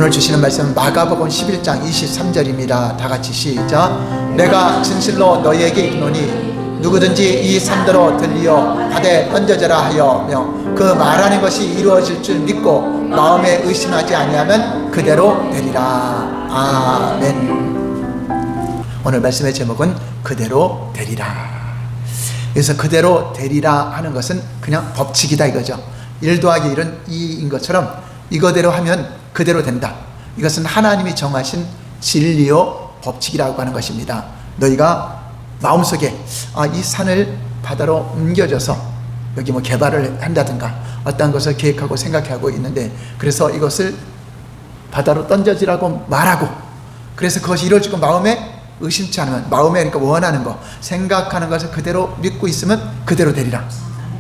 오늘 주시는 말씀은 마가복음 11장 23절입니다. 다 같이 시작. 내가 진실로 너희에게 이르노니 누구든지 이 산더러 들리어 바다에 던져져라 하여며 그 말하는 것이 이루어질 줄 믿고 마음에 의심하지 아니하면 그대로 되리라. 아멘. 오늘 말씀의 제목은 그대로 되리라. 그래서 그대로 되리라 하는 것은 그냥 법칙이다 이거죠. 1 더하기 1은 2인 것처럼 이거대로 하면 그대로 된다. 이것은 하나님이 정하신 진리요 법칙이라고 하는 것입니다. 너희가 마음속에 이 산을 바다로 옮겨져서 여기 뭐 개발을 한다든가 어떤 것을 계획하고 생각하고 있는데, 그래서 이것을 바다로 던져지라고 말하고, 그래서 그것이 이루어지고 마음에 의심치 않으면, 마음에 그러니까 원하는 거 생각하는 것을 그대로 믿고 있으면 그대로 되리라.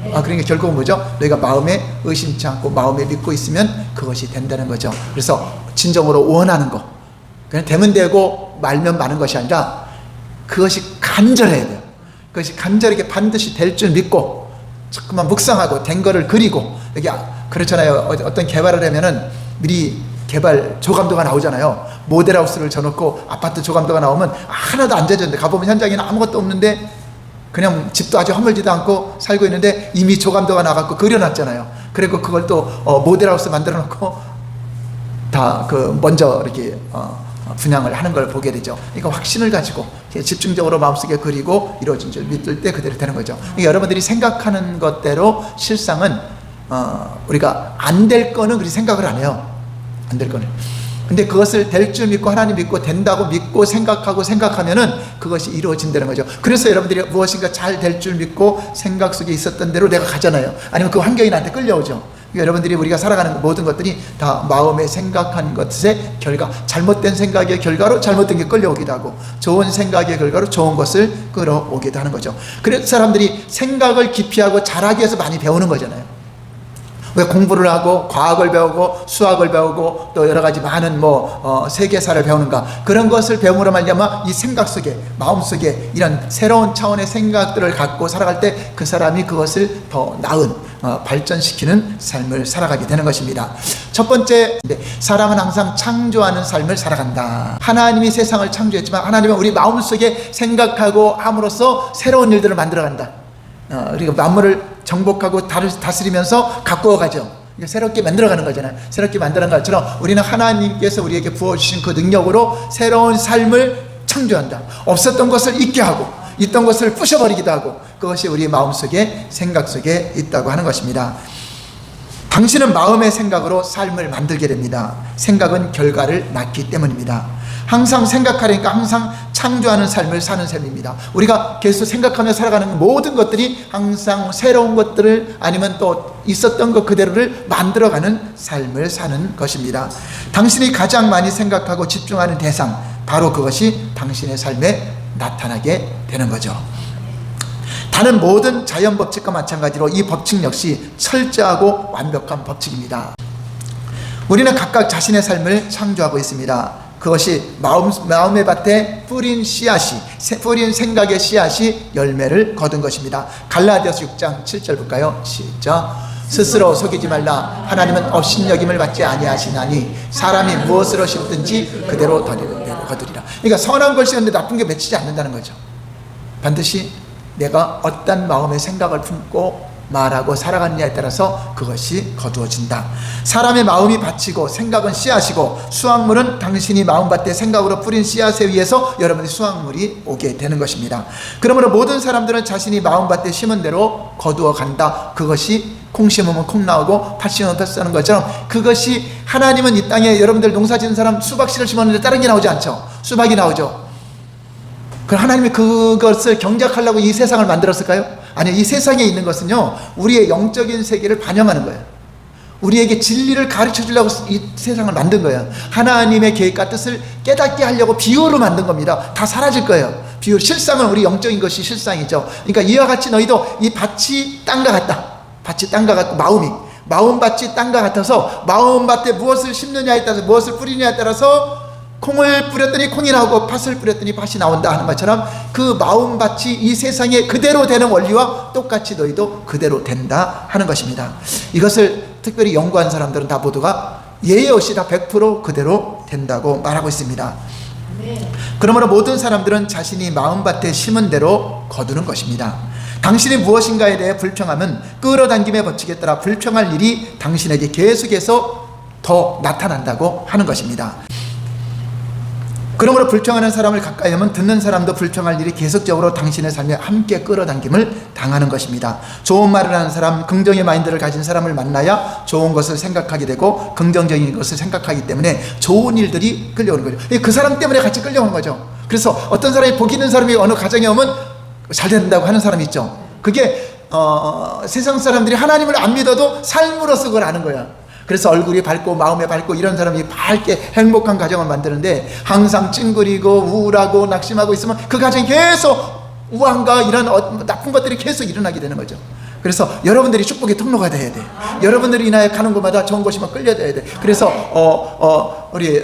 그러니까 결국은 뭐죠? 너희가 마음에 의심치 않고 마음에 믿고 있으면 그것이 된다는 거죠. 그래서 진정으로 원하는 거, 그냥 되면 되고 말면 마는 것이 아니라 그것이 간절해야 돼요. 그것이 간절하게 반드시 될 줄 믿고 자꾸만 묵상하고 된 거를 그리고, 여기 그렇잖아요. 어떤 개발을 하면은 미리 개발 조감도가 나오잖아요. 모델하우스를 져놓고 아파트 조감도가 나오면 하나도 안 되는데 가보면 현장에는 아무것도 없는데 그냥 집도 아주 허물지도 않고 살고 있는데 이미 조감도가 나갖고 그려놨잖아요. 그리고 그걸 또 모델하우스 만들어 놓고 다 먼저 이렇게 분양을 하는 걸 보게 되죠. 그러니까 확신을 가지고 집중적으로 마음속에 그리고 이루어진 줄 믿을 때 그대로 되는 거죠. 그러니까 여러분들이 생각하는 것대로 실상은 우리가 안 될 거는 그렇게 생각을 안 해요. 안 될 거는. 근데 그것을 될 줄 믿고 하나님 믿고 된다고 믿고 생각하면은 그것이 이루어진다는 거죠. 그래서 여러분들이 무엇인가 잘 될 줄 믿고 생각 속에 있었던 대로 내가 가잖아요. 아니면 그 환경이 나한테 끌려오죠. 그러니까 여러분들이 우리가 살아가는 모든 것들이 다 마음에 생각한 것의 결과, 잘못된 생각의 결과로 잘못된 게 끌려오기도 하고 좋은 생각의 결과로 좋은 것을 끌어오기도 하는 거죠. 그래서 사람들이 생각을 깊이 하고 잘하기 위해서 많이 배우는 거잖아요. 왜 공부를 하고 과학을 배우고 수학을 배우고 또 여러 가지 많은 세계사를 배우는가? 그런 것을 배움으로 말미암아 이 생각 속에, 마음 속에 이런 새로운 차원의 생각들을 갖고 살아갈 때 그 사람이 그것을 더 나은 발전시키는 삶을 살아가게 되는 것입니다. 첫 번째, 사람은 항상 창조하는 삶을 살아간다. 하나님이 세상을 창조했지만 하나님은 우리 마음 속에 생각하고 함으로써 새로운 일들을 만들어간다. 그리고 만물을 정복하고 다스리면서 가꾸어 가죠. 새롭게 만들어가는 거잖아요. 새롭게 만들어가는 것처럼 우리는 하나님께서 우리에게 부어주신 그 능력으로 새로운 삶을 창조한다. 없었던 것을 있게 하고 있던 것을 부셔버리기도 하고, 그것이 우리 마음속에 생각 속에 있다고 하는 것입니다. 당신은 마음의 생각으로 삶을 만들게 됩니다. 생각은 결과를 낳기 때문입니다. 항상 생각하려니까 항상 창조하는 삶을 사는 셈입니다. 우리가 계속 생각하며 살아가는 모든 것들이 항상 새로운 것들을 아니면 또 있었던 것 그대로를 만들어가는 삶을 사는 것입니다. 당신이 가장 많이 생각하고 집중하는 대상, 바로 그것이 당신의 삶에 나타나게 되는 거죠. 다른 모든 자연 법칙과 마찬가지로 이 법칙 역시 철저하고 완벽한 법칙입니다. 우리는 각각 자신의 삶을 창조하고 있습니다. 그것이 마음의 밭에 뿌린 씨앗이, 뿌린 생각의 씨앗이 열매를 거둔 것입니다. 갈라디아서 6장 7절 볼까요? 시작. 스스로 속이지 말라. 하나님은 업신여김을 받지 아니하시나니 사람이 무엇으로 심든지 그대로 거두리라. 그러니까 선한 걸 심었는데 나쁜 게 맺히지 않는다는 거죠. 반드시 내가 어떤 마음의 생각을 품고 말하고 살아가느냐에 따라서 그것이 거두어진다. 사람의 마음이 밭이고 생각은 씨앗이고 수확물은 당신이 마음밭에 생각으로 뿌린 씨앗에 의해서 여러분의 수확물이 오게 되는 것입니다. 그러므로 모든 사람들은 자신이 마음밭에 심은 대로 거두어 간다. 그것이 콩 심으면 콩 나오고 팥 심으면 팥 나는 것처럼, 그것이 하나님은 이 땅에 여러분들 농사 짓는 사람 수박씨를 심었는데 다른 게 나오지 않죠. 수박이 나오죠. 그럼 하나님이 그것을 경작하려고 이 세상을 만들었을까요? 아니요. 이 세상에 있는 것은요, 우리의 영적인 세계를 반영하는 거예요. 우리에게 진리를 가르쳐 주려고 이 세상을 만든 거예요. 하나님의 계획과 뜻을 깨닫게 하려고 비유로 만든 겁니다. 다 사라질 거예요. 비유, 실상은 우리 영적인 것이 실상이죠. 그러니까 이와 같이 너희도 이 밭이 땅과 같다. 밭이 땅과 같고 마음밭이 땅과 같아서 마음밭에 무엇을 심느냐에 따라서 무엇을 뿌리느냐에 따라서 콩을 뿌렸더니 콩이 나오고 팥을 뿌렸더니 팥이 나온다 하는 것처럼 그 마음밭이 이 세상에 그대로 되는 원리와 똑같이 너희도 그대로 된다 하는 것입니다. 이것을 특별히 연구한 사람들은 다 모두가 예의 없이 다 100% 그대로 된다고 말하고 있습니다. 그러므로 모든 사람들은 자신이 마음밭에 심은 대로 거두는 것입니다. 당신이 무엇인가에 대해 불평하면 끌어당김의 법칙에 따라 불평할 일이 당신에게 계속해서 더 나타난다고 하는 것입니다. 그러므로 불평하는 사람을 가까이 하면 듣는 사람도 불평할 일이 계속적으로 당신의 삶에 함께 끌어당김을 당하는 것입니다. 좋은 말을 하는 사람, 긍정의 마인드를 가진 사람을 만나야 좋은 것을 생각하게 되고 긍정적인 것을 생각하기 때문에 좋은 일들이 끌려오는 거죠. 그 사람 때문에 같이 끌려오는 거죠. 그래서 어떤 사람이 복 있는 사람이 어느 가정에 오면 잘 된다고 하는 사람이 있죠. 그게 세상 사람들이 하나님을 안 믿어도 삶으로서 그걸 아는 거야. 그래서 얼굴이 밝고 마음이 밝고 이런 사람이 밝게 행복한 가정을 만드는데, 항상 찡그리고 우울하고 낙심하고 있으면 그 가정이 계속 우환과 이런 나쁜 것들이 계속 일어나게 되는 거죠. 그래서 여러분들이 축복의 통로가 돼야 돼. 여러분들이 인하여 가는 곳마다 좋은 곳이면 끌려져야 돼. 그래서 우리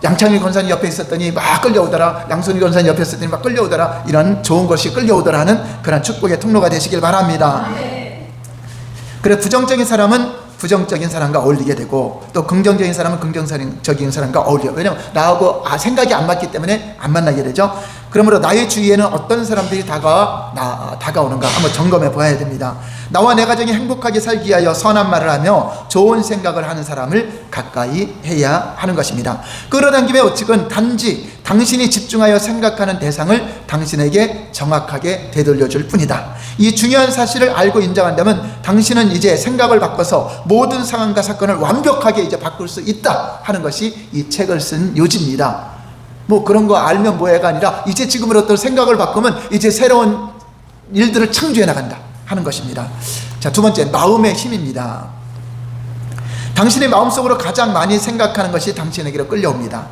양창일 권사님 옆에 있었더니 막 끌려오더라, 양손희 권사님 옆에 있었더니 막 끌려오더라, 이런 좋은 것이 끌려오더라 하는 그런 축복의 통로가 되시길 바랍니다. 그래, 부정적인 사람은 부정적인 사람과 어울리게 되고, 또 긍정적인 사람은 긍정적인 사람과 어울려요. 왜냐하면 나하고 생각이 안 맞기 때문에 안 만나게 되죠. 그러므로 나의 주위에는 어떤 사람들이 다가오는가 한번 점검해 봐야 됩니다. 나와 내 가정이 행복하게 살기 위하여 선한 말을 하며 좋은 생각을 하는 사람을 가까이 해야 하는 것입니다. 끌어당김의 원칙은 단지 당신이 집중하여 생각하는 대상을 당신에게 정확하게 되돌려 줄 뿐이다. 이 중요한 사실을 알고 인정한다면 당신은 이제 생각을 바꿔서 모든 상황과 사건을 완벽하게 이제 바꿀 수 있다 하는 것이 이 책을 쓴 요지입니다. 뭐 그런 거 알면 뭐해가 아니라 이제 지금으로부터 생각을 바꾸면 이제 새로운 일들을 창조해 나간다 하는 것입니다. 자, 두 번째, 마음의 힘입니다. 당신의 마음속으로 가장 많이 생각하는 것이 당신에게로 끌려옵니다.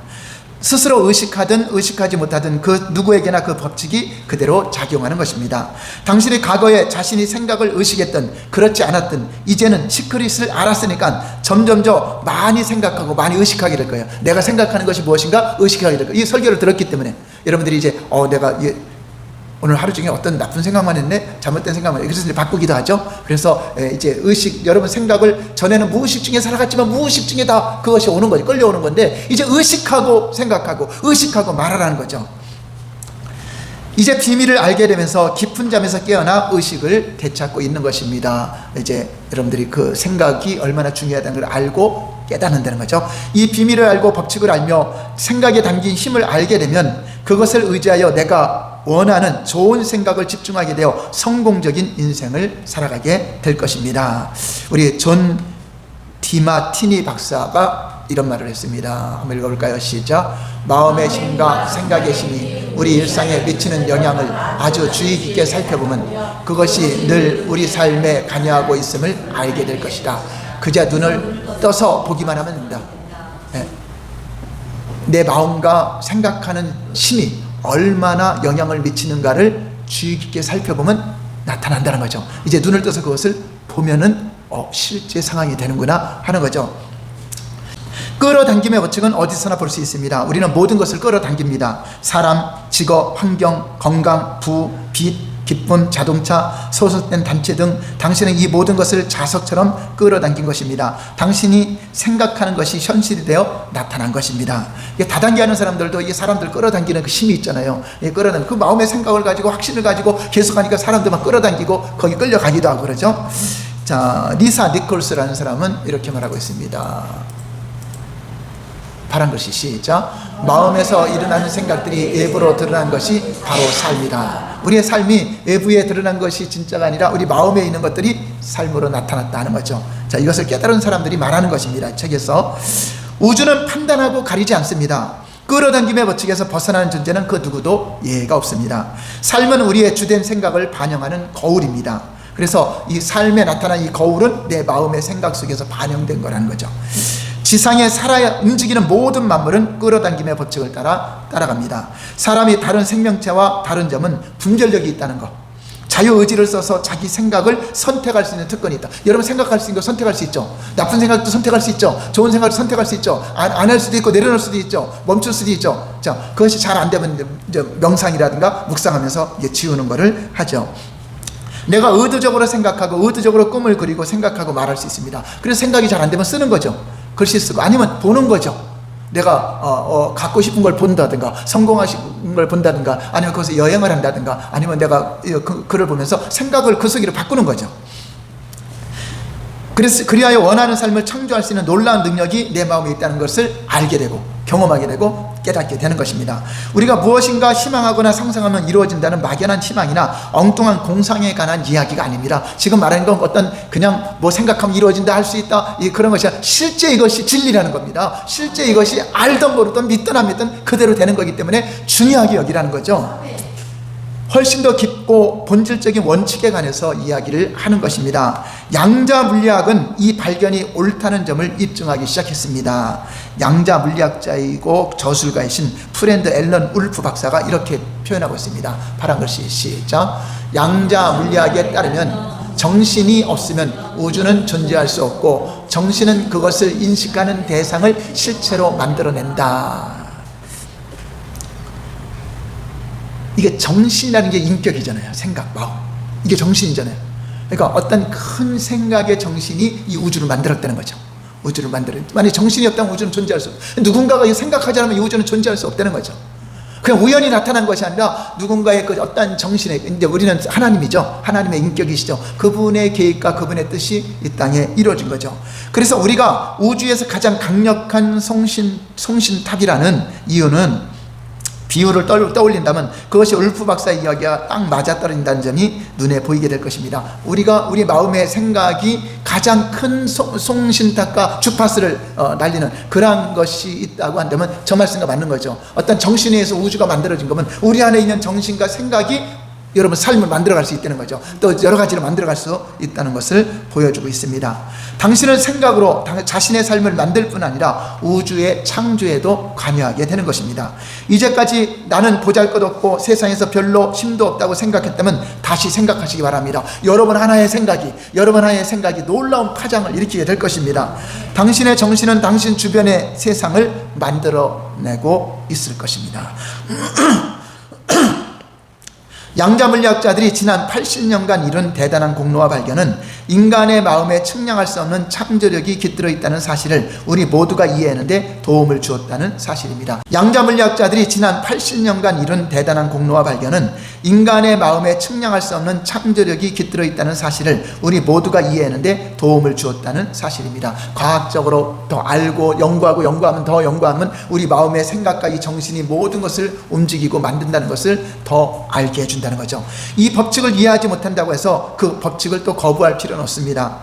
스스로 의식하든 의식하지 못하든 그 누구에게나 그 법칙이 그대로 작용하는 것입니다. 당신이 과거에 자신이 생각을 의식했든 그렇지 않았든 이제는 시크릿을 알았으니까 점점 더 많이 생각하고 많이 의식하게 될 거예요. 내가 생각하는 것이 무엇인가 의식하게 될 거예요. 이 설교를 들었기 때문에 여러분들이 이제 내가 오늘 하루 중에 어떤 나쁜 생각만 했네, 잘못된 생각만 했네, 그래서 이제 바꾸기도 하죠. 그래서 이제 의식, 여러분 생각을 전에는 무의식 중에 살아갔지만 무의식 중에 다 그것이 오는 거죠. 끌려오는 건데 이제 의식하고 생각하고 의식하고 말하라는 거죠. 이제 비밀을 알게 되면서 깊은 잠에서 깨어나 의식을 되찾고 있는 것입니다. 이제 여러분들이 그 생각이 얼마나 중요하다는 걸 알고 깨닫는다는 거죠. 이 비밀을 알고 법칙을 알며 생각에 담긴 힘을 알게 되면 그것을 의지하여 내가 원하는 좋은 생각을 집중하게 되어 성공적인 인생을 살아가게 될 것입니다. 우리 존 디마티니 박사가 이런 말을 했습니다. 한번 읽어볼까요? 시작. 마음의 힘과 생각의 힘이 우리 일상에 미치는 영향을 아주 주의 깊게 살펴보면 그것이 늘 우리 삶에 관여하고 있음을 알게 될 것이다. 그저 눈을 떠서 보기만 하면 된다. 내 마음과 생각하는 힘이 얼마나 영향을 미치는가를 주의 깊게 살펴보면 나타난다는 거죠. 이제 눈을 떠서 그것을 보면은 실제 상황이 되는구나 하는 거죠. 끌어당김의 법칙은 어디서나 볼 수 있습니다. 우리는 모든 것을 끌어당깁니다. 사람, 직업, 환경, 건강, 부, 빚, 기쁨, 자동차, 소속된 단체 등 당신은 이 모든 것을 자석처럼 끌어당긴 것입니다. 당신이 생각하는 것이 현실이 되어 나타난 것입니다. 다단계하는 사람들도 이 사람들 끌어당기는 그 힘이 있잖아요. 끌어당기는 그 마음의 생각을 가지고 확신을 가지고 계속하니까 사람들만 끌어당기고 거기 끌려가기도 하고 그러죠. 자, 리사 니콜스라는 사람은 이렇게 말하고 있습니다. 파란 글씨 시작. 마음에서 일어나는 생각들이 외부로 드러난 것이 바로 삶이다. 우리의 삶이 외부에 드러난 것이 진짜가 아니라 우리 마음에 있는 것들이 삶으로 나타났다 하는 거죠. 자, 이것을 깨달은 사람들이 말하는 것입니다. 책에서 우주는 판단하고 가리지 않습니다. 끌어당김의 법칙에서 벗어나는 존재는 그 누구도 예외가 없습니다. 삶은 우리의 주된 생각을 반영하는 거울입니다. 그래서 이 삶에 나타난 이 거울은 내 마음의 생각 속에서 반영된 거라는 거죠. 지상에 살아 움직이는 모든 만물은 끌어당김의 법칙을 따라갑니다. 사람이 다른 생명체와 다른 점은 분별력이 있다는 것. 자유의지를 써서 자기 생각을 선택할 수 있는 특권이 있다. 여러분 생각할 수 있는 거 선택할 수 있죠. 나쁜 생각도 선택할 수 있죠. 좋은 생각도 선택할 수 있죠. 안 할 수도 있고 내려놓을 수도 있죠. 멈출 수도 있죠. 자, 그것이 잘 안 되면 이제 명상이라든가 묵상하면서 이제 지우는 거를 하죠. 내가 의도적으로 생각하고 의도적으로 꿈을 그리고 생각하고 말할 수 있습니다. 그래서 생각이 잘 안 되면 쓰는 거죠. 글씨 쓰고, 아니면 보는 거죠. 내가 갖고 싶은 걸 본다든가, 성공하신 걸 본다든가, 아니면 거기서 여행을 한다든가, 아니면 내가 글을 보면서 생각을 그 속으로 바꾸는 거죠. 그래서 그리하여 원하는 삶을 창조할 수 있는 놀라운 능력이 내 마음에 있다는 것을 알게 되고 경험하게 되고 깨닫게 되는 것입니다. 우리가 무엇인가 희망하거나 상상하면 이루어진다는 막연한 희망이나 엉뚱한 공상에 관한 이야기가 아닙니다. 지금 말하는 건 어떤 그냥 뭐 생각하면 이루어진다, 할 수 있다, 그런 것이 아니라 실제 이것이 진리라는 겁니다. 실제 이것이 알던 모르던 믿든 안 믿든 그대로 되는 거기 때문에 중요하게 여기라는 거죠. 훨씬 더 깊고 본질적인 원칙에 관해서 이야기를 하는 것입니다. 양자 물리학은 이 발견이 옳다는 점을 입증하기 시작했습니다. 양자 물리학자이고 저술가이신 프렌드 앨런 울프 박사가 이렇게 표현하고 있습니다. 파란 글씨 시작. 양자 물리학에 따르면 정신이 없으면 우주는 존재할 수 없고, 정신은 그것을 인식하는 대상을 실체로 만들어낸다. 이게 정신이라는 게 인격이잖아요. 생각, 마음. 이게 정신이잖아요. 그러니까 어떤 큰 생각의 정신이 이 우주를 만들었다는 거죠. 우주를 만약에 정신이 없다면 우주는 존재할 수 없어요. 누군가가 생각하지 않으면 이 우주는 존재할 수 없다는 거죠. 그냥 우연히 나타난 것이 아니라 누군가의 그 어떤 정신의, 이제 우리는 하나님이죠. 하나님의 인격이시죠. 그분의 계획과 그분의 뜻이 이 땅에 이루어진 거죠. 그래서 우리가 우주에서 가장 강력한 송신탑이라는 이유는, 비유를 떠올린다면 그것이 울프 박사의 이야기가 딱 맞아떨어진다는 점이 눈에 보이게 될 것입니다. 우리가 우리 마음의 생각이 가장 큰 송신탑과 주파수를 날리는 그러한 것이 있다고 한다면 저 말씀과 맞는 거죠. 어떤 정신에 의해서 우주가 만들어진 거면 우리 안에 있는 정신과 생각이 여러분 삶을 만들어갈 수 있다는 거죠. 또 여러 가지로 만들어갈 수 있다는 것을 보여주고 있습니다. 당신은 생각으로 자신의 삶을 만들 뿐 아니라 우주의 창조에도 관여하게 되는 것입니다. 이제까지 나는 보잘것없고 세상에서 별로 힘도 없다고 생각했다면 다시 생각하시기 바랍니다. 여러분 하나의 생각이 놀라운 파장을 일으키게 될 것입니다. 당신의 정신은 당신 주변의 세상을 만들어내고 있을 것입니다. 양자물리학자들이 지난 80년간 이룬 대단한 공로와 발견은 인간의 마음에 측량할 수 없는 창조력이 깃들어 있다는 사실을 우리 모두가 이해하는데 도움을 주었다는 사실입니다. 양자물리학자들이 지난 80년간 이룬 대단한 공로와 발견은 인간의 마음에 측량할 수 없는 창조력이 깃들어 있다는 사실을 우리 모두가 이해하는데 도움을 주었다는 사실입니다. 과학적으로 더 알고 연구하면 더 연구하면 우리 마음의 생각과 이 정신이 모든 것을 움직이고 만든다는 것을 더 알게 해준다는 거죠. 이 법칙을 이해하지 못한다고 해서 그 법칙을 또 거부할 필요는 없습니다.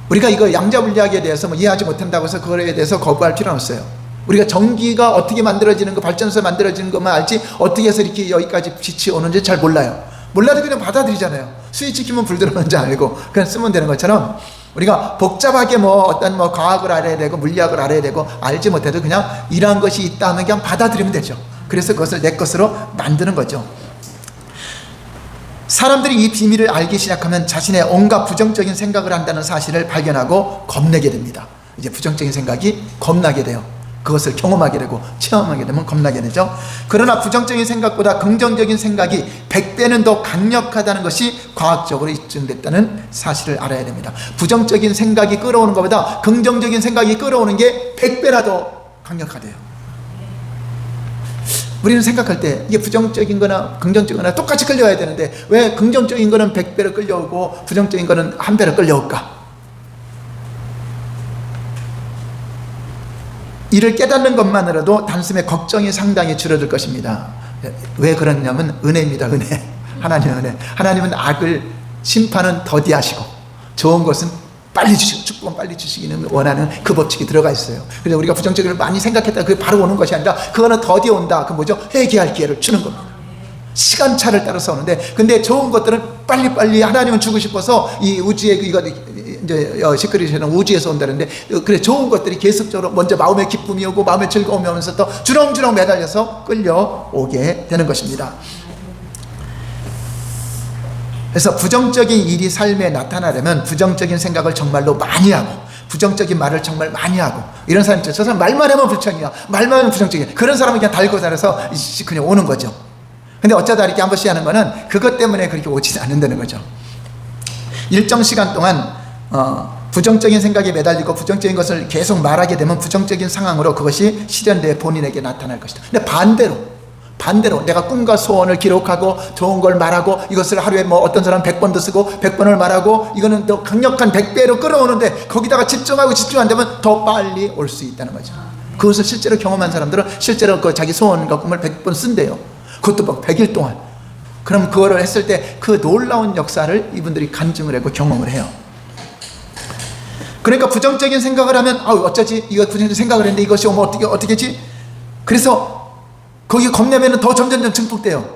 우리가 이거 양자물리학에 대해서 이해하지 못한다고 해서 그거에 대해서 거부할 필요는 없어요. 우리가 전기가 어떻게 만들어지는 거, 발전소 만들어지는 것만 알지 어떻게 해서 이렇게 여기까지 빛이 오는지 잘 몰라요. 몰라도 그냥 받아들이잖아요. 스위치 키면 불 들어오는지 알고 그냥 쓰면 되는 것처럼 우리가 복잡하게 어떤 과학을 알아야 되고 물리학을 알아야 되고 알지 못해도 그냥 이러한 것이 있다 하면 그냥 받아들이면 되죠. 그래서 그것을 내 것으로 만드는 거죠. 사람들이 이 비밀을 알기 시작하면 자신의 온갖 부정적인 생각을 한다는 사실을 발견하고 겁내게 됩니다. 이제 부정적인 생각이 겁나게 돼요. 그것을 경험하게 되고 체험하게 되면 겁나게 되죠. 그러나 부정적인 생각보다 긍정적인 생각이 100배는 더 강력하다는 것이 과학적으로 입증됐다는 사실을 알아야 됩니다. 부정적인 생각이 끌어오는 것보다 긍정적인 생각이 끌어오는 게 100배나 더 강력하대요. 우리는 생각할 때 이게 부정적인 거나 긍정적인 거나 똑같이 끌려와야 되는데 왜 긍정적인 거는 100배로 끌려오고 부정적인 거는 1배로 끌려올까? 이를 깨닫는 것만으로도 단숨에 걱정이 상당히 줄어들 것입니다. 왜 그러냐면 은혜입니다. 은혜. 하나님의 은혜. 하나님은 악을 심판은 더디하시고 좋은 것은 빨리 주시고 축복은 빨리 주시기는 원하는 그 법칙이 들어가 있어요. 그래서 우리가 부정적인 걸 많이 생각했다가 그게 바로 오는 것이 아니라 그거는 더디 온다. 그 뭐죠? 회개할 기회를 주는 겁니다. 시간차를 따라서 오는데 근데 좋은 것들은 빨리빨리 하나님은 주고 싶어서 이 우주에 이거 이제 시크릿에는 우주에서 온다는데 그래 좋은 것들이 계속적으로 먼저 마음의 기쁨이 오고 마음의 즐거움이 오면서 또 주렁주렁 매달려서 끌려오게 되는 것입니다. 그래서 부정적인 일이 삶에 나타나려면 부정적인 생각을 정말로 많이 하고 부정적인 말을 정말 많이 하고 이런 사람 있죠. 저 사람 말만 하면 불청이야. 말만 하면 부정적이야. 그런 사람은 그냥 달고 살아서 그냥 오는 거죠. 근데 어쩌다 이렇게 한 번씩 하는 거는 그것 때문에 그렇게 오지 않는다는 거죠. 일정 시간 동안 부정적인 생각에 매달리고 부정적인 것을 계속 말하게 되면 부정적인 상황으로 그것이 실현돼 본인에게 나타날 것이다. 근데 반대로 내가 꿈과 소원을 기록하고 좋은 걸 말하고 이것을 하루에 뭐 어떤 사람 100번도 쓰고 100번을 말하고 이거는 더 강력한 100배로 끌어오는데 거기다가 집중하고 집중 안 되면 더 빨리 올 수 있다는 거죠. 그것을 실제로 경험한 사람들은 실제로 그 자기 소원과 꿈을 100번 쓴대요. 그것도 막 100일 동안. 그럼 그거를 했을 때 그 놀라운 역사를 이분들이 간증을 하고 경험을 해요. 그러니까 부정적인 생각을 하면 어쩌지? 이거 부정적인 생각을 했는데 이것이 오면 어떻게지? 그래서 거기 겁내면 더 점점 증폭돼요.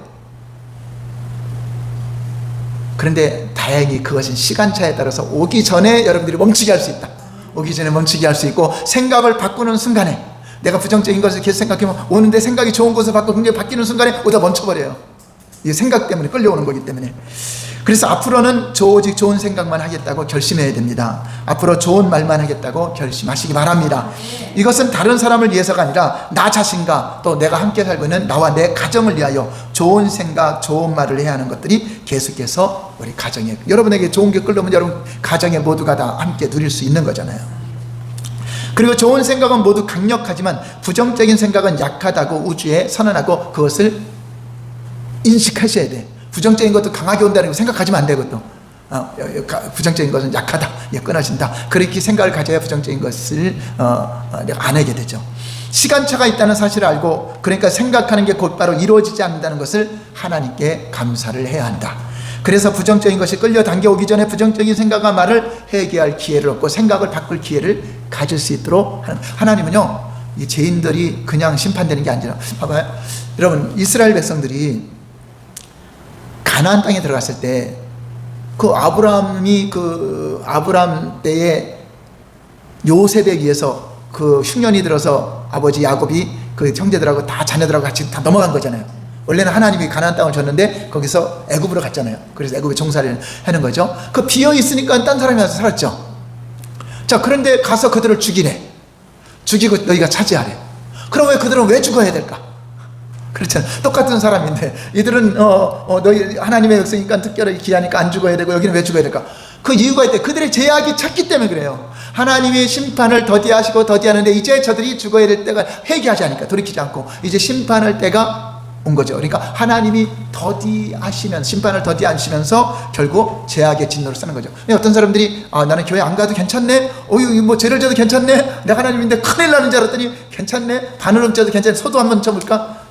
그런데 다행히 그것은 시간차에 따라서 오기 전에 여러분들이 멈추게 할 수 있다. 오기 전에 멈추게 할 수 있고 생각을 바꾸는 순간에 내가 부정적인 것을 계속 생각하면 오는데 생각이 좋은 것을 바꾸고 굉장히 바뀌는 순간에 오다 멈춰버려요. 이 생각 때문에 끌려오는 거기 때문에. 그래서 앞으로는 오직 좋은 생각만 하겠다고 결심해야 됩니다. 앞으로 좋은 말만 하겠다고 결심하시기 바랍니다. 이것은 다른 사람을 위해서가 아니라 나 자신과 또 내가 함께 살고 있는 나와 내 가정을 위하여 좋은 생각, 좋은 말을 해야 하는 것들이 계속해서 우리 가정에, 여러분에게 좋은 게 끌려오면 여러분 가정에 모두가 다 함께 누릴 수 있는 거잖아요. 그리고 좋은 생각은 모두 강력하지만 부정적인 생각은 약하다고 우주에 선언하고 그것을 인식하셔야 돼. 부정적인 것도 강하게 온다는 거 생각하지면 안 되거든. 부정적인 것은 약하다, 끊어진다. 그렇게 생각을 가져야 부정적인 것을 내가 안 하게 되죠. 시간차가 있다는 사실을 알고, 그러니까 생각하는 게 곧바로 이루어지지 않는다는 것을 하나님께 감사를 해야 한다. 그래서 부정적인 것이 끌려당겨 오기 전에 부정적인 생각과 말을 회개할 기회를 얻고 생각을 바꿀 기회를 가질 수 있도록 하나님은요, 이 죄인들이 그냥 심판되는 게 아니라, 봐봐요. 여러분, 이스라엘 백성들이 가나안 땅에 들어갔을 때 그 아브람 때에 요셉에 의해서 그 흉년이 들어서 아버지 야곱이 그 형제들하고 다 자녀들하고 같이 다 넘어간 거잖아요. 원래는 하나님이 가나안 땅을 줬는데 거기서 애굽으로 갔잖아요. 그래서 애굽에 종살이를 하는 거죠. 그 비어 있으니까 딴 사람이 와서 살았죠. 자, 그런데 가서 그들을 죽이고 너희가 차지하래. 그럼 왜 그들은 왜 죽어야 될까? 그렇잖아. 똑같은 사람인데 이들은 너희 하나님의 백성이니까 특별히 귀하니까 안 죽어야 되고 여기는 왜 죽어야 될까? 그 이유가 있대. 그들의 죄악이 찼기 때문에 그래요. 하나님이 심판을 더디하는데 이제 저들이 죽어야 될 때가, 회개하지 않으니까, 돌이키지 않고 이제 심판할 때가 온 거죠. 그러니까 하나님이 심판을 더디하시면서 결국 죄악의 진노를 쓰는 거죠. 어떤 사람들이 나는 교회 안 가도 괜찮네, 뭐 죄를 져도 괜찮네, 내가 하나님인데 큰일 나는 줄 알았더니 괜찮네, 바늘을 쪄도 괜찮네, 소도 한번 쳐볼까?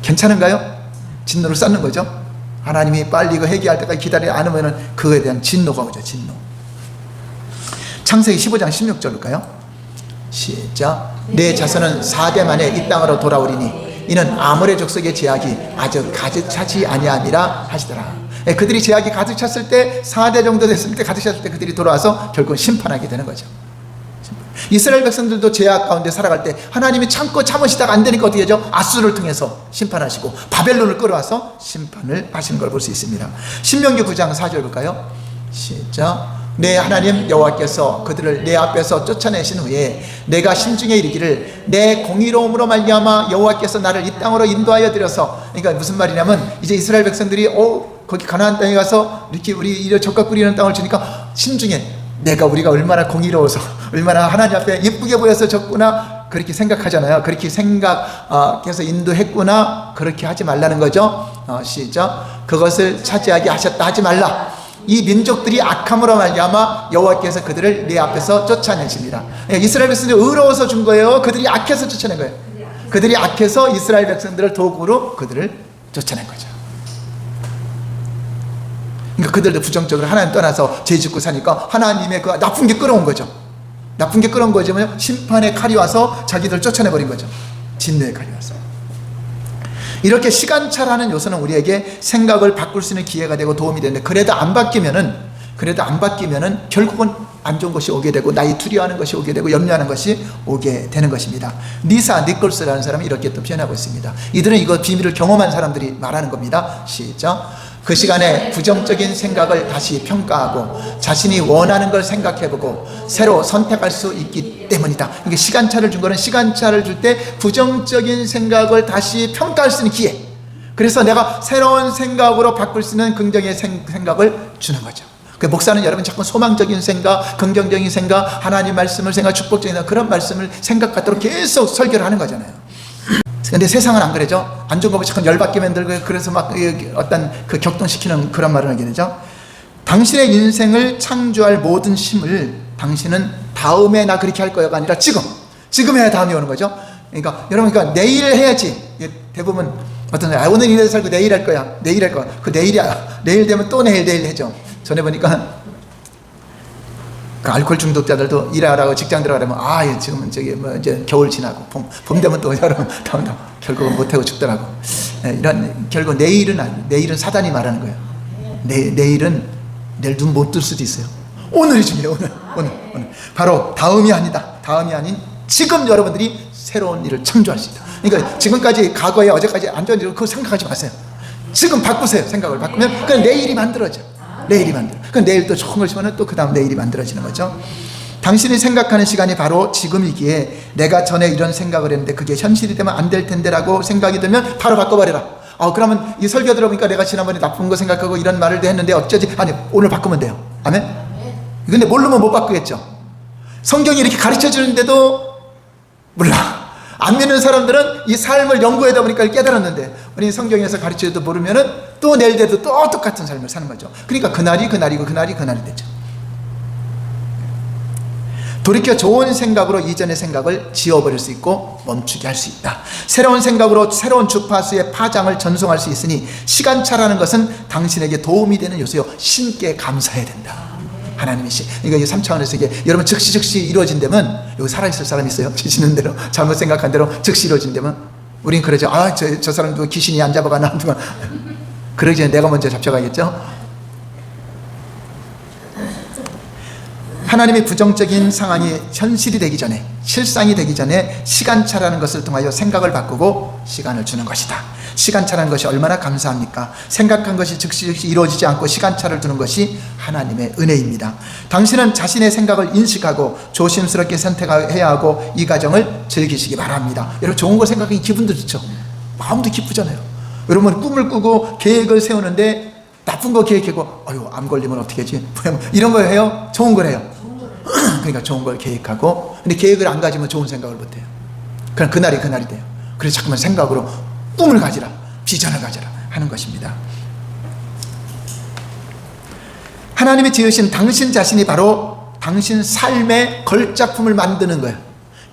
괜찮은가요? 진노를 쌓는 거죠. 하나님이 빨리 이거 회개할 때까지 기다리지 않으면 그거에 대한 진노가 오죠. 진노. 창세기 15장 16절일까요? 시작. 내 자손은 4대 만에 이 땅으로 돌아오리니 이는 아모레 족속의 죄악이 아주 가득 차지 아니함이라 하시더라. 그들이 죄악이 가득 찼을 때, 4대 정도 됐을 때, 가득 찼을 때 그들이 돌아와서 결국 심판하게 되는 거죠. 이스라엘 백성들도 죄악 가운데 살아갈 때 하나님이 참으시다가 안 되니까 어떻게 하죠? 아수를 통해서 심판하시고 바벨론을 끌어와서 심판을 하시는 걸 볼 수 있습니다. 신명기 9장 4절 볼까요? 시작. 내 하나님 여호와께서 그들을 내 앞에서 쫓아내신 후에 내가 심중에 이르기를 내 공의로움으로 말미암아 여호와께서 나를 이 땅으로 인도하여 드려서, 그러니까 무슨 말이냐면 이제 이스라엘 백성들이 거기 가나안 땅에 가서 이렇게 우리 젓갈 뿌리는 땅을 주니까 심중에 우리가 얼마나 공의로워서 얼마나 하나님 앞에 예쁘게 보여서 졌구나, 그렇게 생각하잖아요. 그렇게 생각해서 인도했구나, 그렇게 하지 말라는 거죠. 시작. 그것을 차지하게 하셨다 하지 말라. 이 민족들이 악함으로 말미암아 여호와께서 그들을 내 앞에서 쫓아내십니다. 이스라엘 백성들이 의로워서 준 거예요? 그들이 악해서 쫓아낸 거예요? 그들이 악해서 이스라엘 백성들을 도구로 그들을 쫓아낸 거죠. 그러니까 그들도 부정적으로 하나님 떠나서 죄 짓고 사니까 하나님의 그 나쁜 게 끌어온 거죠. 나쁜 게 끌어온 거죠. 심판의 칼이 와서 자기들 쫓아내버린 거죠. 진노의 칼이 와서. 이렇게 시간차라는 요소는 우리에게 생각을 바꿀 수 있는 기회가 되고 도움이 되는데, 그래도 안 바뀌면은 결국은 안 좋은 것이 오게 되고 나이 두려워하는 것이 오게 되고 염려하는 것이 오게 되는 것입니다. 니콜스라는 사람이 이렇게 또 표현하고 있습니다. 이들은 이거 비밀을 경험한 사람들이 말하는 겁니다. 시작. 그 시간에 부정적인 생각을 다시 평가하고 자신이 원하는 걸 생각해보고 새로 선택할 수 있기 때문이다. 이게 시간차를 준 거는, 시간차를 줄 때 부정적인 생각을 다시 평가할 수 있는 기회. 그래서 내가 새로운 생각으로 바꿀 수 있는 긍정의 생각을 주는 거죠. 그 목사는 여러분 자꾸 소망적인 생각, 긍정적인 생각, 하나님 말씀을 생각, 축복적인 그런 말씀을 생각 갖도록 계속 설교를 하는 거잖아요. 근데 세상은 안 그러죠. 안 좋은 거 자꾸 열받게 만들고 그래서 막 어떤 그 격동시키는 그런 말을 하게 되죠. 당신의 인생을 창조할 모든 힘을 당신은 다음에 나 그렇게 할 거야가 아니라 지금 해야 다음이 오는 거죠. 그러니까 여러분, 그러니까 내일 해야지. 대부분 어떤 사람, 오늘 이래서 살고 내일 할 거야. 그 내일이야. 내일 되면 또 내일 해죠. 전에 보니까 그 알코올 중독자들도 일하라고 직장 들어가려면 지금은 이제 겨울 지나고 봄 되면 또 여름 결국은 못하고 죽더라고. 이런 결국 내일은 사단이 말하는 거예요. 내일은 내일 눈 못 뜰 수도 있어요. 오늘이 중요해요. 오늘 바로 다음이 아닌 지금 여러분들이 새로운 일을 창조할 수 있다. 그러니까 지금까지 과거에 어제까지 안 좋은 일을 그거 생각하지 마세요. 지금 바꾸세요. 생각을 바꾸면 그냥 내일이 만들어져. 그럼 내일 또 좋은 걸 심으면 또 그 다음 내일이 만들어지는 거죠. 당신이 생각하는 시간이 바로 지금이기에 내가 전에 이런 생각을 했는데 그게 현실이 되면 안 될 텐데 라고 생각이 들면 바로 바꿔버려라. 그러면 이 설교 들어보니까 내가 지난번에 나쁜 거 생각하고 이런 말을 했는데 어쩌지? 아니, 오늘 바꾸면 돼요. 아멘? 근데 모르면 못 바꾸겠죠. 성경이 이렇게 가르쳐 주는데도 몰라. 안 믿는 사람들은 이 삶을 연구하다 보니까 깨달았는데 우리 성경에서 가르쳐도 모르면은 또 내일 돼도 또 똑같은 삶을 사는 거죠. 그러니까 그날이 되죠. 돌이켜 좋은 생각으로 이전의 생각을 지워버릴 수 있고 멈추게 할 수 있다. 새로운 생각으로 새로운 주파수의 파장을 전송할 수 있으니 시간차라는 것은 당신에게 도움이 되는 요소요. 신께 감사해야 된다. 하나님이 이거 3차원에서 이게 여러분 즉시 이루어진다면, 여기 살아있을 사람이 있어요? 지시는 대로 잘못 생각한 대로 즉시 이루어진다면 우린 그러죠. 저 사람도 귀신이 안 잡아가나. 그러기 전에 내가 먼저 잡혀가겠죠. 하나님의 부정적인 상황이 현실이 되기 전에, 실상이 되기 전에 시간차라는 것을 통하여 생각을 바꾸고 시간을 주는 것이다. 시간차라는 것이 얼마나 감사합니까? 생각한 것이 즉시 이루어지지 않고 시간차를 두는 것이 하나님의 은혜입니다. 당신은 자신의 생각을 인식하고 조심스럽게 선택해야 하고 이 과정을 즐기시기 바랍니다. 여러분, 좋은 거 생각하니 기분도 좋죠. 마음도 기쁘잖아요. 여러분, 꿈을 꾸고 계획을 세우는데 나쁜 거 계획하고 암 걸리면 어떻게 하지? 이런 거 해요? 좋은 걸 해요. 그러니까 좋은 걸 계획하고, 근데 계획을 안 가지면 좋은 생각을 못 해요. 그럼 그날이 돼요. 그래서 자꾸만 생각으로 꿈을 가지라, 비전을 가지라 하는 것입니다. 하나님이 지으신 당신 자신이 바로 당신 삶의 걸작품을 만드는 거예요.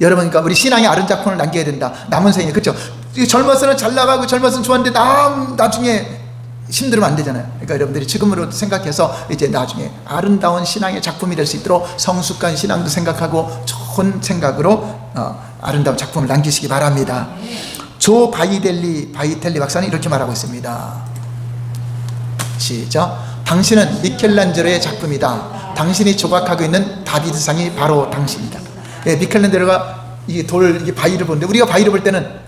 여러분, 그러니까 우리 신앙의 아름작품을 남겨야 된다. 남은 생에, 그렇죠? 젊어서는 잘 나가고 젊어서는 좋았는데 나중에 힘들면 안 되잖아요. 그러니까 여러분들이 지금으로 생각해서 이제 나중에 아름다운 신앙의 작품이 될 수 있도록 성숙한 신앙도 생각하고 좋은 생각으로 아름다운 작품을 남기시기 바랍니다. 조 바이텔리 박사는 이렇게 말하고 있습니다. 시작. 당신은 미켈란젤로의 작품이다. 당신이 조각하고 있는 다비드상이 바로 당신이다. 미켈란젤로가 이게 바위를 보는데, 우리가 바위를 볼 때는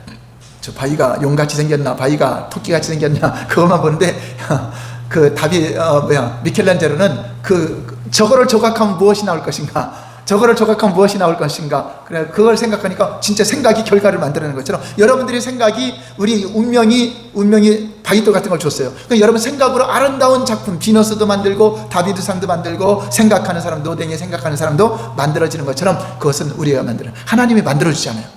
저 바위가 용같이 생겼나, 바위가 토끼같이 생겼나, 그것만 보는데 미켈란젤로는 저거를 조각하면 무엇이 나올 것인가, 그래, 그걸 생각하니까 진짜 생각이 결과를 만들어내는 것처럼 여러분들의 생각이 우리 운명이 바위돌 같은 걸 줬어요. 그러니까 여러분 생각으로 아름다운 작품, 비너스도 만들고 다비드상도 만들고, 생각하는 사람, 노댕이 생각하는 사람도 만들어지는 것처럼 그것은 우리가 하나님이 만들어주잖아요.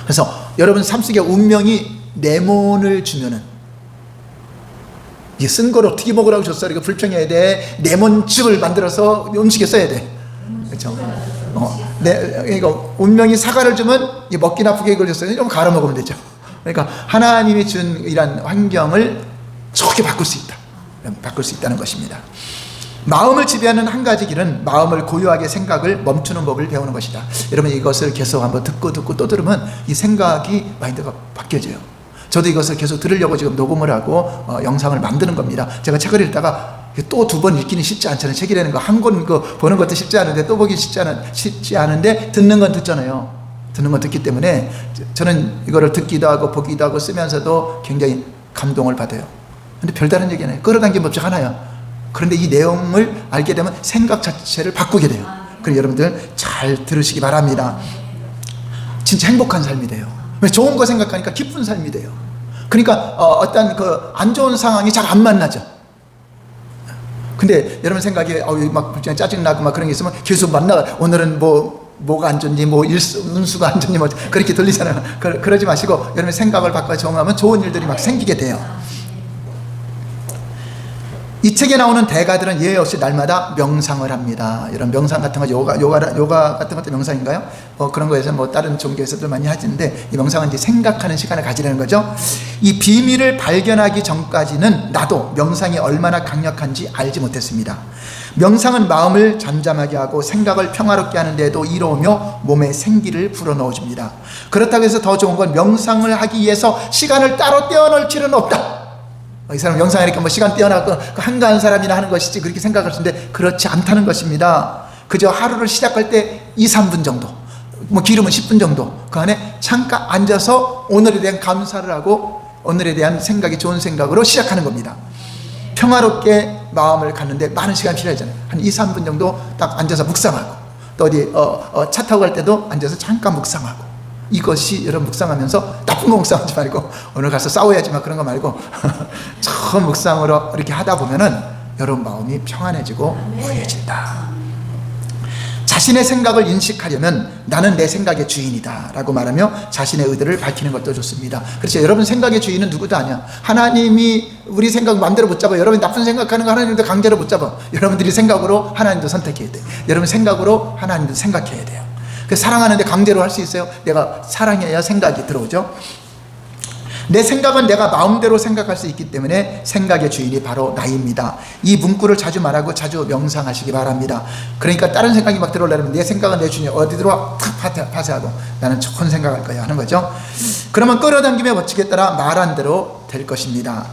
그래서 여러분 삶 속에 운명이 레몬을 주면은, 이게 쓴 걸 어떻게 먹으라고 줬어? 이거 불평해야 돼. 레몬즙을 만들어서 음식에 써야 돼. 그렇죠? 그러니까 운명이 사과를 주면 먹기 나쁘게 걸렸어요. 좀 갈아 먹으면 되죠. 그러니까 하나님이 준 이런 환경을 좋게 바꿀 수 있다는 것입니다. 마음을 지배하는 한 가지 길은 마음을 고요하게 생각을 멈추는 법을 배우는 것이다. 여러분, 이것을 계속 한번 듣고 또 들으면 이 생각이 마인드가 바뀌어져요. 저도 이것을 계속 들으려고 지금 녹음을 하고 영상을 만드는 겁니다. 제가 책을 읽다가 또 2번 읽기는 쉽지 않잖아요. 책이라는 거 한 권 보는 것도 쉽지 않은데, 또 보기 쉽지 않은데 듣는 건 듣잖아요. 듣는 건 듣기 때문에 저는 이거를 듣기도 하고 보기도 하고 쓰면서도 굉장히 감동을 받아요. 근데 별다른 얘기 아니에요. 끌어당긴 법칙 하나야. 그런데 이 내용을 알게 되면 생각 자체를 바꾸게 돼요. 그래서 여러분들 잘 들으시기 바랍니다. 진짜 행복한 삶이 돼요. 좋은 거 생각하니까 기쁜 삶이 돼요. 그러니까 어떤 안 좋은 상황이 잘 안 만나죠. 근데 여러분 생각에 막 그냥 짜증나고 막 그런 게 있으면 계속 오늘은 뭐가 안 좋니, 운수가 안 좋니, 그렇게 들리잖아요. 그러지 마시고 여러분 생각을 바꿔 정하면 좋은 일들이 막 생기게 돼요. 이 책에 나오는 대가들은 예외 없이 날마다 명상을 합니다. 이런 명상 같은 거, 요가 같은 것도 명상인가요? 그런 거에서 다른 종교에서도 많이 하시는데, 이 명상은 이제 생각하는 시간을 가지려는 거죠. 이 비밀을 발견하기 전까지는 나도 명상이 얼마나 강력한지 알지 못했습니다. 명상은 마음을 잠잠하게 하고 생각을 평화롭게 하는 데에도 이로우며 몸에 생기를 불어넣어줍니다. 그렇다고 해서 더 좋은 건 명상을 하기 위해서 시간을 따로 떼어놓을 필요는 없다. 이 사람 명상하니까 시간 떼어나고 한가한 사람이나 하는 것이지 그렇게 생각할 수 있는데 그렇지 않다는 것입니다. 그저 하루를 시작할 때 2-3분 정도, 길으면 10분 정도, 그 안에 잠깐 앉아서 오늘에 대한 감사를 하고 오늘에 대한 생각이 좋은 생각으로 시작하는 겁니다. 평화롭게 마음을 갖는데 많은 시간이 필요하잖아요. 한 2-3분 정도 딱 앉아서 묵상하고, 또 어디 차 타고 갈 때도 앉아서 잠깐 묵상하고, 이것이 여러분 묵상하면서 나쁜 거 묵상하지 말고 오늘 가서 싸워야지 막 그런 거 말고 처음 묵상으로 이렇게 하다 보면은 여러분 마음이 평안해지고 고요해진다. 자신의 생각을 인식하려면 나는 내 생각의 주인이다 라고 말하며 자신의 의도를 밝히는 것도 좋습니다. 그렇죠. 여러분 생각의 주인은 누구도 아니야. 하나님이 우리 생각 마음대로 못 잡아. 여러분이 나쁜 생각하는 거 하나님도 강제로 못 잡아. 여러분들이 생각으로 하나님도 선택해야 돼. 여러분 생각으로 하나님도 생각해야 돼요. 사랑하는데 강제로 할 수 있어요? 내가 사랑해야 생각이 들어오죠. 내 생각은 내가 마음대로 생각할 수 있기 때문에 생각의 주인이 바로 나입니다. 이 문구를 자주 말하고 자주 명상하시기 바랍니다. 그러니까 다른 생각이 막 들어오려면 내 생각은 내 주인이 어디 들어와 탁 파쇄하고 나는 좋은 생각할 거야 하는 거죠. 그러면 끌어당김의 법칙에 따라 말한 대로 될 것입니다.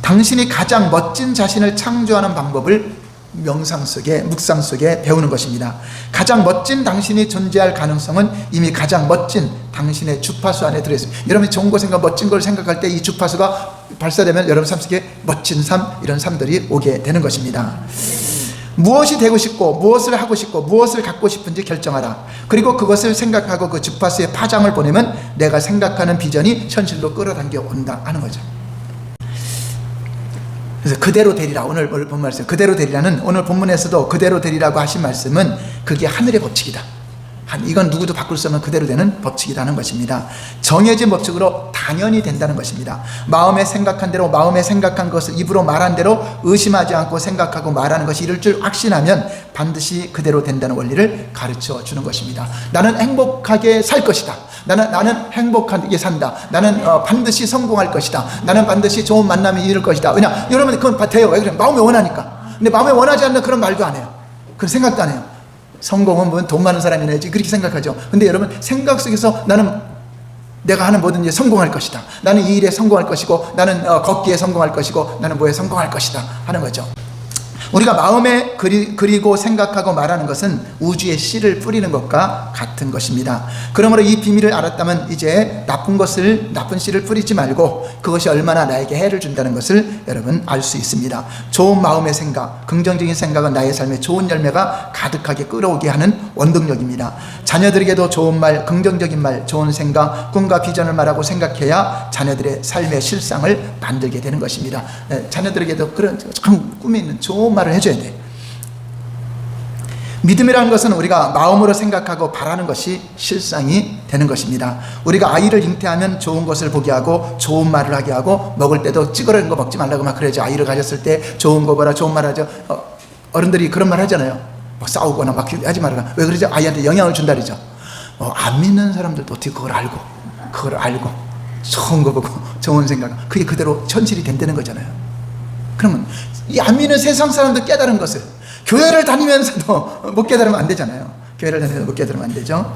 당신이 가장 멋진 자신을 창조하는 방법을 묵상 속에 배우는 것입니다. 가장 멋진 당신이 존재할 가능성은 이미 가장 멋진 당신의 주파수 안에 들어있습니다. 여러분이 좋은 거 멋진 걸 생각할 때 이 주파수가 발사되면 여러분 삶 속에 멋진 삶, 이런 삶들이 오게 되는 것입니다. 무엇이 되고 싶고 무엇을 하고 싶고 무엇을 갖고 싶은지 결정하라. 그리고 그것을 생각하고 그 주파수에 파장을 보내면 내가 생각하는 비전이 현실로 끌어당겨 온다 하는 거죠. 그래서 그대로 되리라, 오늘 본 말씀 그대로 되리라는, 오늘 본문에서도 그대로 되리라고 하신 말씀은 그게 하늘의 법칙이다. 이건 누구도 바꿀 수 없는 그대로 되는 법칙이라는 것입니다. 정해진 법칙으로 당연히 된다는 것입니다. 마음에 생각한 대로, 마음에 생각한 것을 입으로 말한 대로 의심하지 않고 생각하고 말하는 것이 이럴 줄 확신하면 반드시 그대로 된다는 원리를 가르쳐 주는 것입니다. 나는 행복하게 살 것이다. 나는 행복하게 산다. 나는 반드시 성공할 것이다. 나는 반드시 좋은 만남이 이룰 것이다. 왜냐? 여러분 그건 돼요. 왜 그래? 마음에 원하니까. 근데 마음에 원하지 않는 그런 말도 안 해요. 그런 생각도 안 해요. 성공은 돈 많은 사람이 내지 그렇게 생각하죠. 근데 여러분 생각 속에서 나는 내가 하는 뭐든지 성공할 것이다. 나는 이 일에 성공할 것이고, 나는 걷기에 성공할 것이고, 나는 뭐에 성공할 것이다 하는 거죠. 우리가 마음에 그리고 생각하고 말하는 것은 우주의 씨를 뿌리는 것과 같은 것입니다. 그러므로 이 비밀을 알았다면 이제 나쁜 씨를 뿌리지 말고 그것이 얼마나 나에게 해를 준다는 것을 여러분 알 수 있습니다. 좋은 마음의 생각, 긍정적인 생각은 나의 삶에 좋은 열매가 가득하게 끌어오게 하는 원동력입니다. 자녀들에게도 좋은 말, 긍정적인 말, 좋은 생각, 꿈과 비전을 말하고 생각해야 자녀들의 삶의 실상을 만들게 되는 것입니다. 자녀들에게도 그런 참 꿈이 있는 좋은 말을 해줘야 돼. 믿음이라는 것은 우리가 마음으로 생각하고 바라는 것이 실상이 되는 것입니다. 우리가 아이를 잉태하면 좋은 것을 보게 하고 좋은 말을 하게 하고, 먹을 때도 찌그러진 거 먹지 말라고 막 그러죠. 아이를 가졌을 때 좋은 거 보라, 좋은 말 하죠. 어른들이 그런 말 하잖아요. 막 싸우거나 막 하지 말아라. 왜 그러죠? 아이한테 영향을 준다 그러죠. 안 믿는 사람들도 어떻게 그걸 알고 좋은 거 보고 좋은 생각, 그게 그대로 현실이 된다는 거잖아요. 그러면 이 안 믿는 세상 사람들 깨달은 것을 교회를 다니면서도 못 깨달으면 안 되잖아요. 교회를 다니면서 못 깨달으면 안 되죠.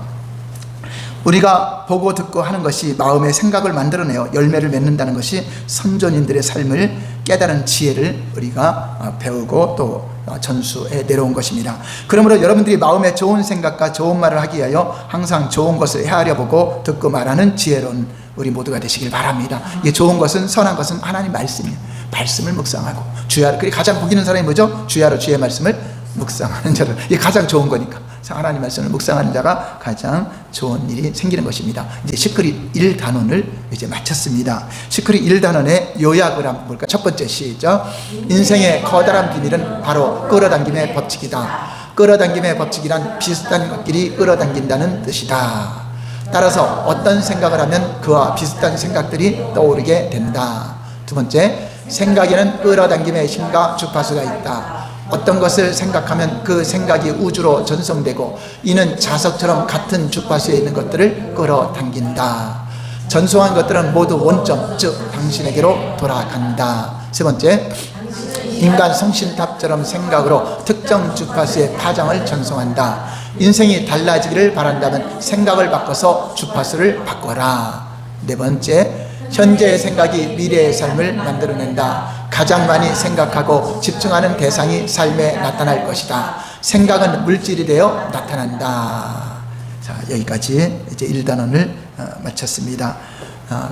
우리가 보고 듣고 하는 것이 마음의 생각을 만들어내어 열매를 맺는다는 것이 선조님들의 삶을 깨달은 지혜를 우리가 배우고 또 전수해 내려온 것입니다. 그러므로 여러분들이 마음에 좋은 생각과 좋은 말을 하기 위하여 항상 좋은 것을 헤아려 보고 듣고 말하는 지혜로운 우리 모두가 되시길 바랍니다. 이 좋은 것은, 선한 것은 하나님 말씀이에요. 말씀을 묵상하고 주야로, 그리고 가장 복 있는 사람이 뭐죠? 주야로 주의 말씀을 묵상하는 자를, 이게 가장 좋은 거니까. 하나님 말씀을 묵상하는 자가 가장 좋은 일이 생기는 것입니다. 이제 시크릿 1단원을 이제 마쳤습니다. 시크릿 1단원의 요약을 한번 볼까요? 첫 번째 시죠. 인생의 커다란 비밀은 바로 끌어당김의 법칙이다. 끌어당김의 법칙이란 비슷한 것끼리 끌어당긴다는 뜻이다. 따라서 어떤 생각을 하면 그와 비슷한 생각들이 떠오르게 된다. 두 번째, 생각에는 끌어당김의 힘과 주파수가 있다. 어떤 것을 생각하면 그 생각이 우주로 전송되고 이는 자석처럼 같은 주파수에 있는 것들을 끌어당긴다. 전송한 것들은 모두 원점, 즉 당신에게로 돌아간다. 세 번째, 인간 성신탑처럼 생각으로 특정 주파수의 파장을 전송한다. 인생이 달라지기를 바란다면 생각을 바꿔서 주파수를 바꿔라. 네 번째, 현재의 생각이 미래의 삶을 만들어낸다. 가장 많이 생각하고 집중하는 대상이 삶에 나타날 것이다. 생각은 물질이 되어 나타난다. 자, 여기까지 이제 1단원을 마쳤습니다.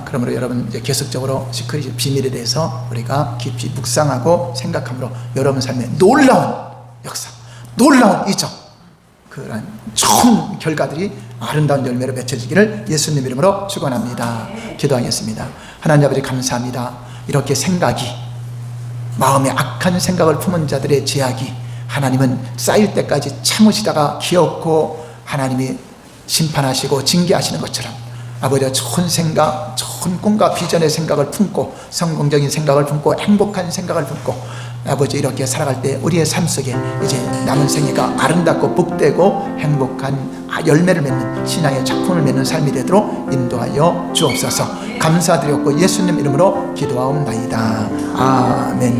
그러므로 여러분 이제 계속적으로 시크릿 비밀에 대해서 우리가 깊이 묵상하고 생각함으로 여러분 삶에 놀라운 역사, 놀라운 이적, 그런 좋은 결과들이 아름다운 열매로 맺혀지기를 예수님 이름으로 축원합니다. 기도하겠습니다. 하나님 아버지 감사합니다. 이렇게 생각이, 마음에 악한 생각을 품은 자들의 제약이 하나님은 쌓일 때까지 참으시다가 기어코 하나님이 심판하시고 징계하시는 것처럼 아버지가 좋은 생각, 좋은 꿈과 비전의 생각을 품고 성공적인 생각을 품고 행복한 생각을 품고 아버지 이렇게 살아갈 때 우리의 삶 속에 이제 남은 생애가 아름답고 복되고 행복한 열매를 맺는 신앙의 작품을 맺는 삶이 되도록 인도하여 주옵소서. 감사드렸고 예수님 이름으로 기도하옵나이다. 아멘.